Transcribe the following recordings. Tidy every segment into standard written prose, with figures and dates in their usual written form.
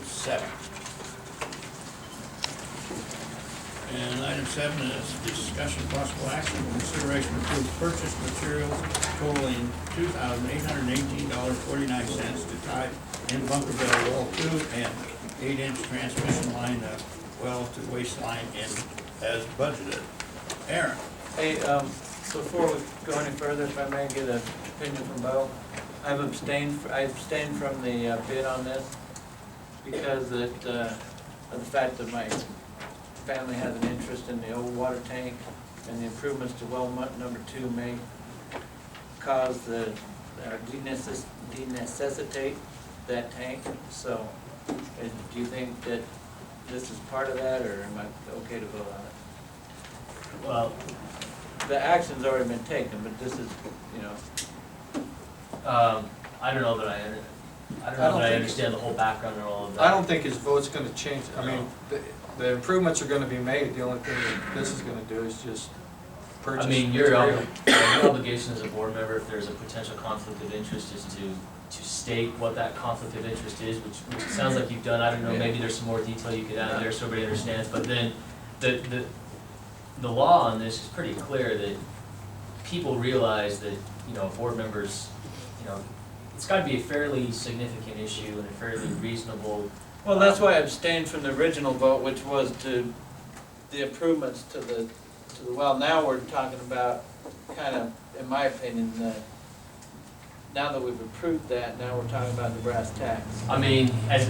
7. And item 7 is discussion possible action and consideration to approve purchase materials totaling $2,818.49 to tie in Bunkerville well 2 and 8-inch transmission line well to waste line in as budgeted. Aaron? Hey, before we go any further, if I may get an opinion from Bo, I abstained from the bid on this because of the fact that my family has an interest in the old water tank, and the improvements to well number 2 may cause denecessitate that tank. So, do you think that this is part of that, or am I okay to vote on it? Well, The action's already been taken, but this is, I don't know that I understand the whole background and all of that. I don't think his vote's gonna change. I mean, the improvements are gonna be made. The only thing that this is gonna do is just purchase I mean, your material. obligation as a board member, if there's a potential conflict of interest, is to state what that conflict of interest is, which it sounds like you've done. I don't know, maybe there's some more detail you could add there so everybody understands, but then the law on this is pretty clear that people realize that, board members, it's gotta be a fairly significant issue and a fairly reasonable. well, that's why I abstained from the original vote, which was to the improvements to the well. Now we're talking about kind of, in my opinion, now that we've approved that, now we're talking about the brass tacks. I mean, as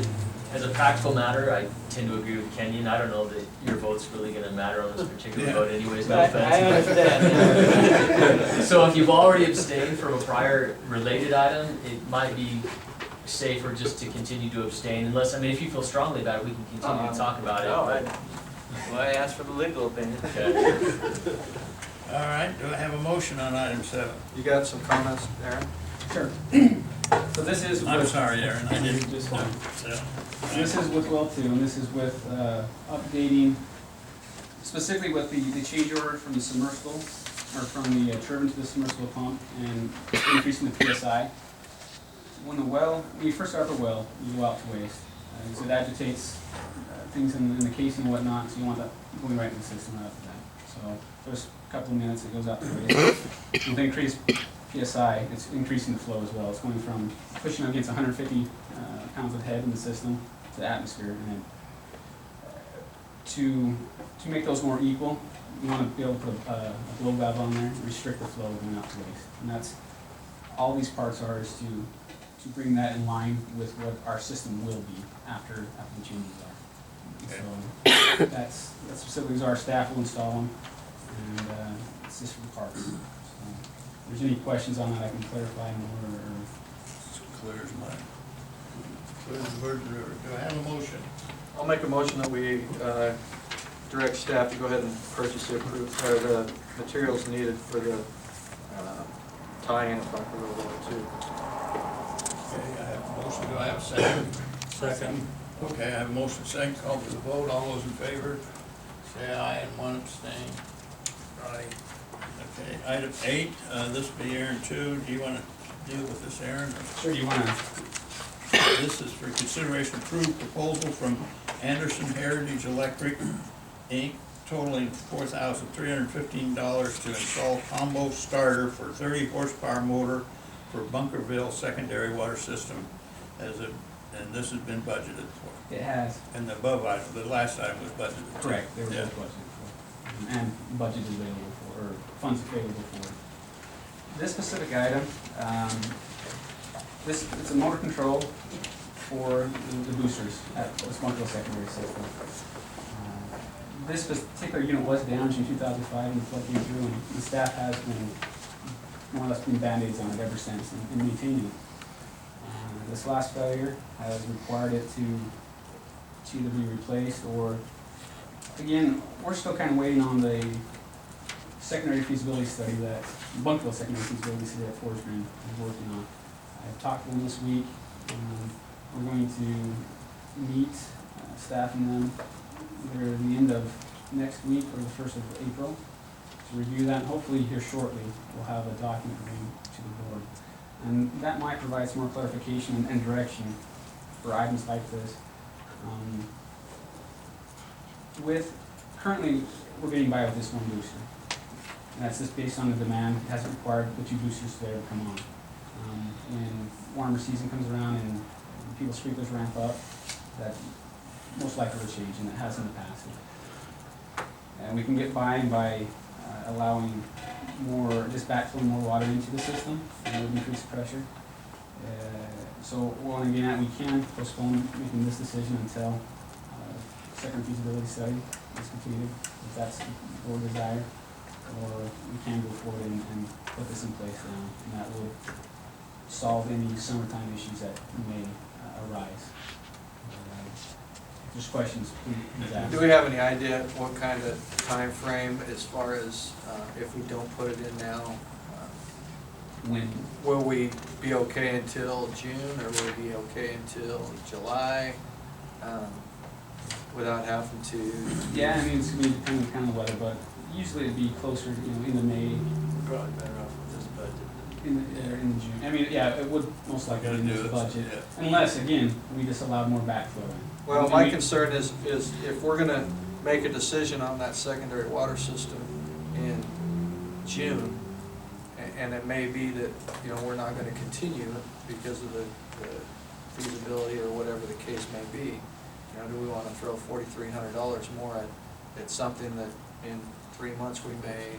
a practical matter, I tend to agree with Kenyon. I don't know that your vote's really gonna matter on this particular vote anyways, no I offense. understand. So if you've already abstained from a prior related item, it might be safer just to continue to abstain unless, if you feel strongly about it, we can continue to talk about it. No, but- I asked for the legal opinion. Okay. All right, do I have a motion on item 7? You got some comments, Aaron? Sure. So this is I'm with, sorry, Aaron, I didn't. Just fine. So, this is with well 2, and this is with updating, specifically with the change order from the submersible, or from the turbine to the submersible pump, and increasing the PSI. When you first start the well, you go out to waste. So it agitates things in the casing and whatnot, so you want that going right in the system right after that. So first couple of minutes, it goes out to waste. With increased PSI, it's increasing the flow as well. It's going from pushing against 150 pounds of head in the system to the atmosphere, and then to make those more equal, you want to be able to put a blow valve on there, restrict the flow going out to waste. And that's all these parts are, is to bring that in line with what our system will be after the changes are. Okay. So that's specifically our staff will install them, and it's just for the parts. So, if there's any questions on that, I can clarify more. it's clear as mud. Clear as the Virgin River. Do I have a motion? I'll make a motion that we direct staff to go ahead and purchase the materials needed for the tie-in of Bunkerville Well 2. Okay, I have a motion, do I have a second? Second. Okay, I have a motion, second, call for the vote, all those in favor, say aye, and one abstain. Aye. Okay, item 8, this will be Aaron 2, do you want to deal with this, Aaron? Sure, you want to? This is for consideration approved proposal from Anderson Heritage Electric, Inc., totaling $4,315 to install combo starter for 30 horsepower motor for Bunkerville secondary water system, and this has been budgeted for. It has. And the above item, the last item was budgeted. too. Correct, they were Yeah. both budgeted for, and budget available for, or funds available for. This specific item, it's a motor control for the boosters at the Bunkerville secondary system. This particular unit was damaged in 2005 and the flood came through, and the staff has been, more or less been Band-Aids on it ever since and maintaining it. This last failure has required it to either be replaced or, again, we're still kind of waiting on the secondary feasibility study that, Bunkerville secondary feasibility study that Forestry is working on. I've talked to them this week, and we're going to meet, staff and them, either at the end of next week or the 1st of April to review that, and hopefully here shortly we'll have a document ready to the board. And that might provide some more clarification and direction for items like this. Currently, we're getting by with this one booster. And that's just based on the demand. It hasn't required the 2 boosters to ever come on. When warmer season comes around and people's sprinklers ramp up, that most likely will change, and it has in the past. And we can get by allowing more, just backflow more water into the system, and it would increase the pressure. So, well, again, we can postpone making this decision until second feasibility study is completed, if that's the board desire, or we can go forward and put this in place now, and that will solve any summertime issues that may arise. If there's questions, please ask. Do we have any idea what kind of time frame as far as if we don't put it in now? When? Will we be okay until June, or will we be okay until July? Without having to... Yeah, I mean, it's going to be depending on the weather, but usually it'd be closer, into May, We're probably better off with this budget. in June. I mean, yeah, it would most likely be in this budget, unless, again, we just allowed more backflow in. Well, my concern is if we're gonna make a decision on that secondary water system in June, and it may be that, we're not gonna continue it because of the feasibility or whatever the case may be, do we wanna throw $4,300 more at something that in 3 months we may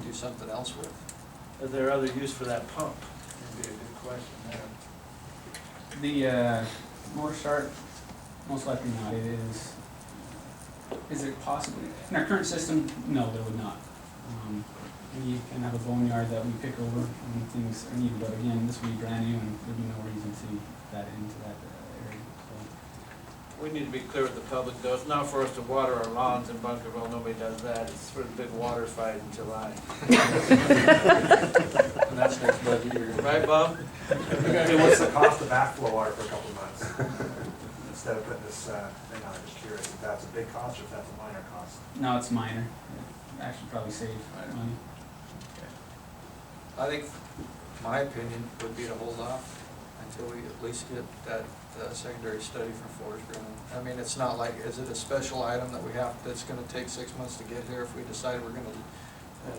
do something else with? Is there other use for that pump? That'd be a good question there. The motor start, most likely not. It is it possible? In our current system, no, there would not. We can have a boneyard that we pick over when things are needed, but again, this would be brand new and there'd be no reason to put that into that area. We need to be clear with the public, though. It's not for us to water our lawns in Bunkerville. Nobody does that. It's for the big water fight in July. And that's next budget year. Right, Bob? Hey, what's the cost of backflow water for a couple of months? Instead of putting this thing on, I'm just curious if that's a big cost or if that's a minor cost. No, it's minor. Actually, probably save money. I think, my opinion would be to hold off until we at least get that secondary study from Forest Green. I mean, it's not like, is it a special item that that's gonna take 6 months to get here if we decide we're gonna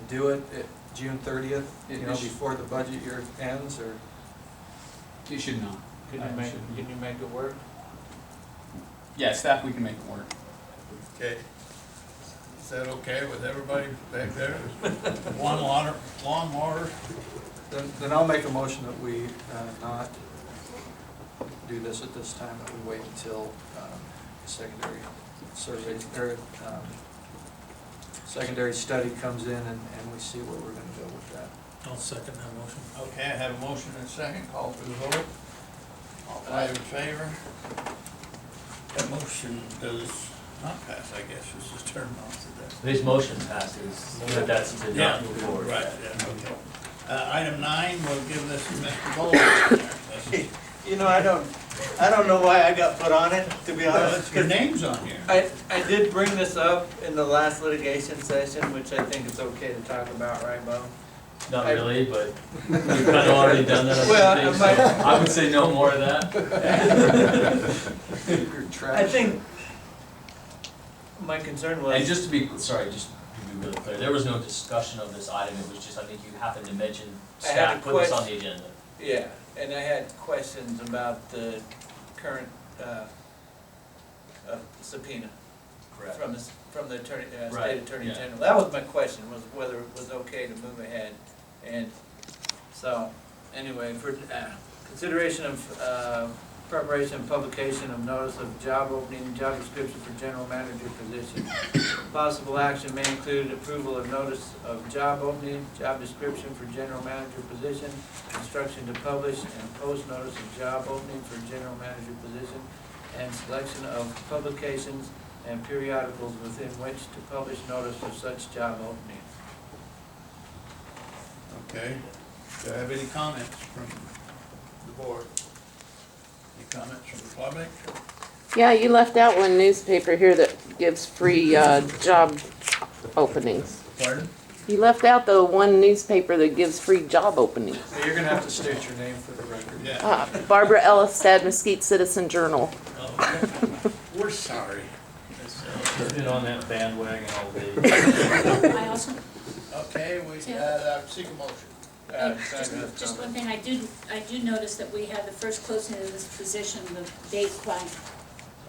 do it at June 30th, before the budget year ends, or? It should not. Can you make it work? Yeah, staff, we can make it work. Okay. Is that okay with everybody back there? One lawnmower? Then I'll make a motion that we not do this at this time, that we wait until the secondary survey, or secondary study comes in and we see where we're gonna go with that. I'll second that motion. Okay, I have a motion and a second, call for the vote. All five in favor? That motion does not pass, I guess, it's just turned off to that. This motion passes, but that's to not move forward. Right, yeah, okay. Item 9, we'll give this to Mr. Bowles. I don't know why I got put on it, to be Well, honest. your name's on here. I did bring this up in the last litigation session, which I think it's okay to talk about, right, Bo? Not really, but we've kind of already done that. Well, I would say no more of that. You're trash. I think my concern was. And just to be, sorry, just to be really clear, there was no discussion of this item, it was just, I think you happened to mention I had staff a put this on question. the agenda. Yeah, and I had questions about the current subpoena from the attorney, Right, state attorney yeah. general. That was my question, was whether it was okay to move ahead. And so, anyway, for consideration of preparation and publication of notice of job opening, job description for general manager position. Possible action may include approval of notice of job opening, job description for general manager position, instruction to publish and post notice of job opening for general manager position, and selection of publications and periodicals within which to publish notice of such job opening. Okay, do I have any comments from the board? Any comments from the public? Yeah, you left out one newspaper here that gives free job openings. Pardon? You left out the one newspaper that gives free job openings. So you're gonna have to state your name for the record. Yeah. Barbara Ellis, Mesquite Citizen Journal. Oh, okay. We're sorry. He's been on that bandwagon all day. I also, Okay, we, seek a motion. just one thing, I do notice that we have the first closing of this position, the date quite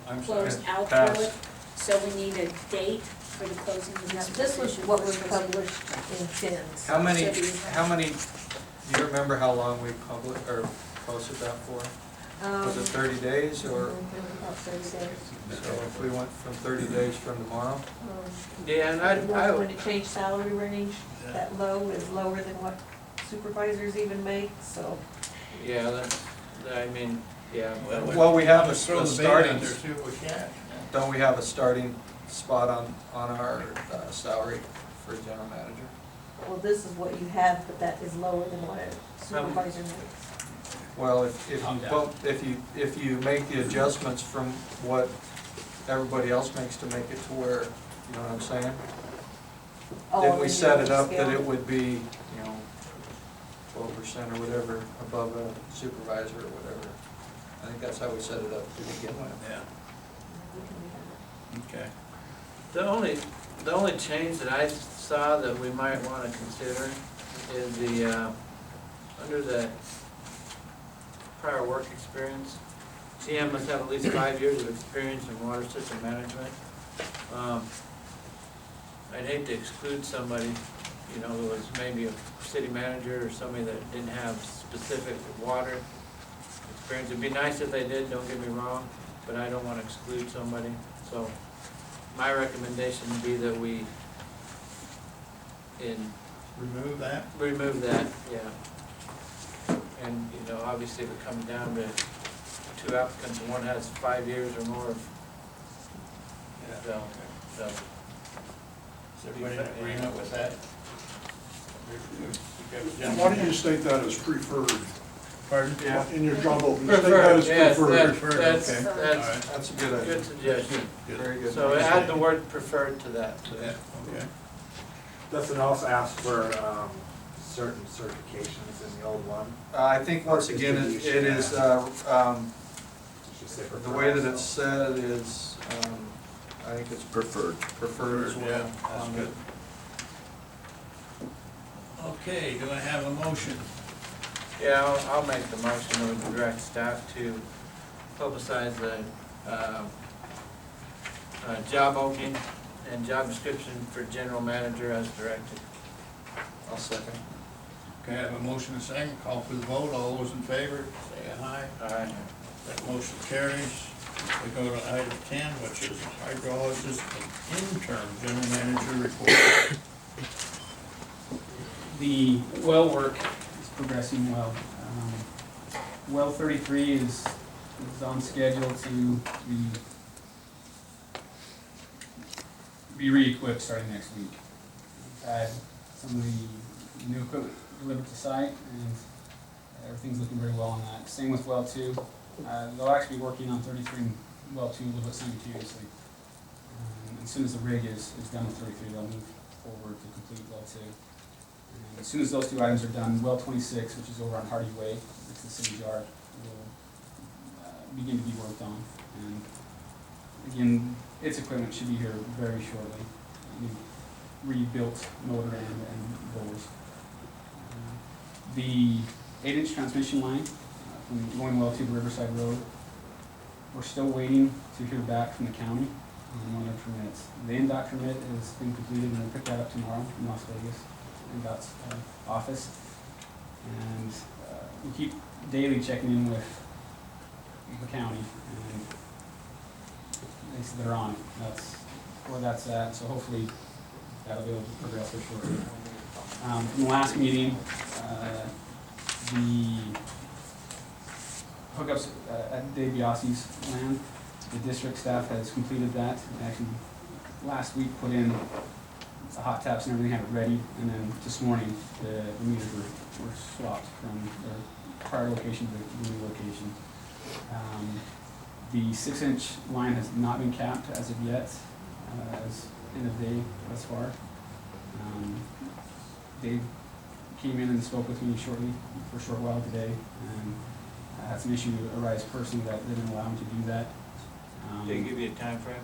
I'm sorry. closed out Pass. for it. So we need a date for the closing of Now, this this was position. what was published in Finn's. How many, do you remember how long we published, or posted that for? Was it 30 days, or, About 30 days. so if we went from 30 days from tomorrow? Yeah, and When it changed salary range, that low is lower than what supervisors even make, so. yeah, I mean, yeah. Well, we have Let's a throw the bait starting, out there, see what we can. don't we have a starting spot on our salary for general manager? Well, this is what you have, but that is lower than what a supervisor makes. Well, if you make the adjustments from what everybody else makes to make it to where, you know what I'm saying? Oh, Then we then set you it up that scale. it would be, 12% or whatever above a supervisor or whatever. I think that's how we set it up to begin with. Yeah, We can do that. okay. The only change that I saw that we might wanna consider is the, under the prior work experience, CM must have at least 5 years of experience in water system management. I'd hate to exclude somebody, you know, who was maybe a city manager or somebody that didn't have specific water experience. It'd be nice if they did, don't get me wrong, but I don't wanna exclude somebody, so my recommendation would be that we Remove that? remove that, yeah. And, you know, obviously if it comes down to 2 applicants and one has 5 years or more of, so. Is everybody in agreement with that? Why do you state that as preferred? Pardon? In your job opening, state that as Yes, preferred. Preferred, that's, okay. that's, All right. That's a good idea. good suggestion. Good. Very good. So add the word preferred to that. Yeah, okay. Does it also ask for certain certifications in the old one? I think once again, it is, Should say the preferred way that it's also. said is, I think it's preferred as well. Yeah, that's good. Okay, do I have a motion? Yeah, I'll make the motion that we direct staff to publicize the, job opening and job description for general manager as directed. I'll second. Okay, I have a motion and a second, call for the vote, all those in favor, say aye. Aye. That motion carries. We go to item 10, which is hydrologist and interim general manager report. The well work is progressing well. Well 33 is on schedule to be re-equipped starting next week. We've had some of the new equipment delivered to site, and everything's looking very well on that. Same with well 2. They'll actually be working on 33 and well 2 a little bit simultaneously. As soon as the rig is done with 33, they'll move forward to complete well 2. And as soon as those 2 items are done, well 26, which is over on Hardy Way, next to the city yard, will begin to be worked on. And again, its equipment should be here very shortly. New rebuilt motor and bowls. The 8-inch transmission line from going well to Riverside Road, we're still waiting to hear back from the county on one of their permits. The NDOT permit has been completed, and we'll pick that up tomorrow in Las Vegas, NDOT's office. And we keep daily checking in with the county, and they said they're on it. That's where that's at, so hopefully that'll be able to progress here shortly. From the last meeting, the hookups at Dave Biassi's land, the district staff has completed that. And actually, last week put in the hot taps and everything, had it ready, and then this morning the meters were swapped from their prior location to the new location. The 6-inch line has not been capped as of yet, as end of day thus far. Dave came in and spoke with me shortly, for a short while today, and had some issue arise personally that didn't allow him to do that. They give you a time frame?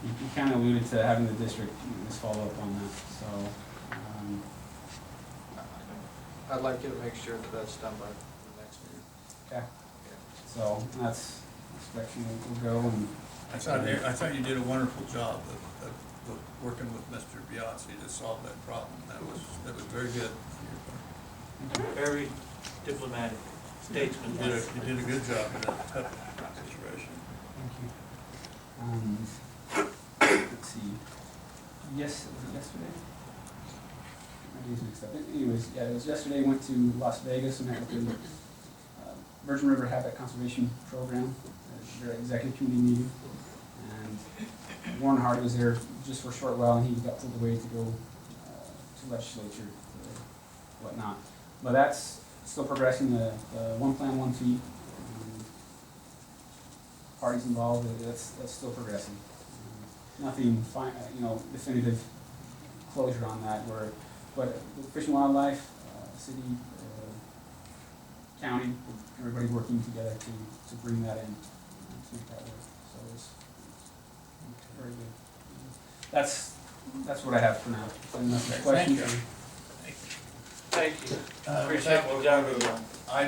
You kind of alluded to having the district just follow up on that, so, I'd like you to make sure that that's done by the next meeting. okay. So that's the direction we'll go, and I thought you did a wonderful job of working with Mr. Biazzi to solve that problem. That was very good. Very diplomatic, statesman. You did a good job in that tough situation. thank you. Let's see, yes, was it yesterday? My days mixed up. Anyways, yeah, it was yesterday, went to Las Vegas and met with the Virgin River Habitat Conservation Program, their executive committee meeting. And Warren Hart was there just for a short while, and he got pulled away to go to legislature, whatnot. But that's still progressing, the one plan, one fee. Parties involved, that's still progressing. Nothing definitive closure on that, but Fish and Wildlife, city, county, everybody working together to bring that in, to make that work. So it's very good. That's what I have for now. Unless there's Thank you. questions. Thank you. Uh, Appreciate what you've done. I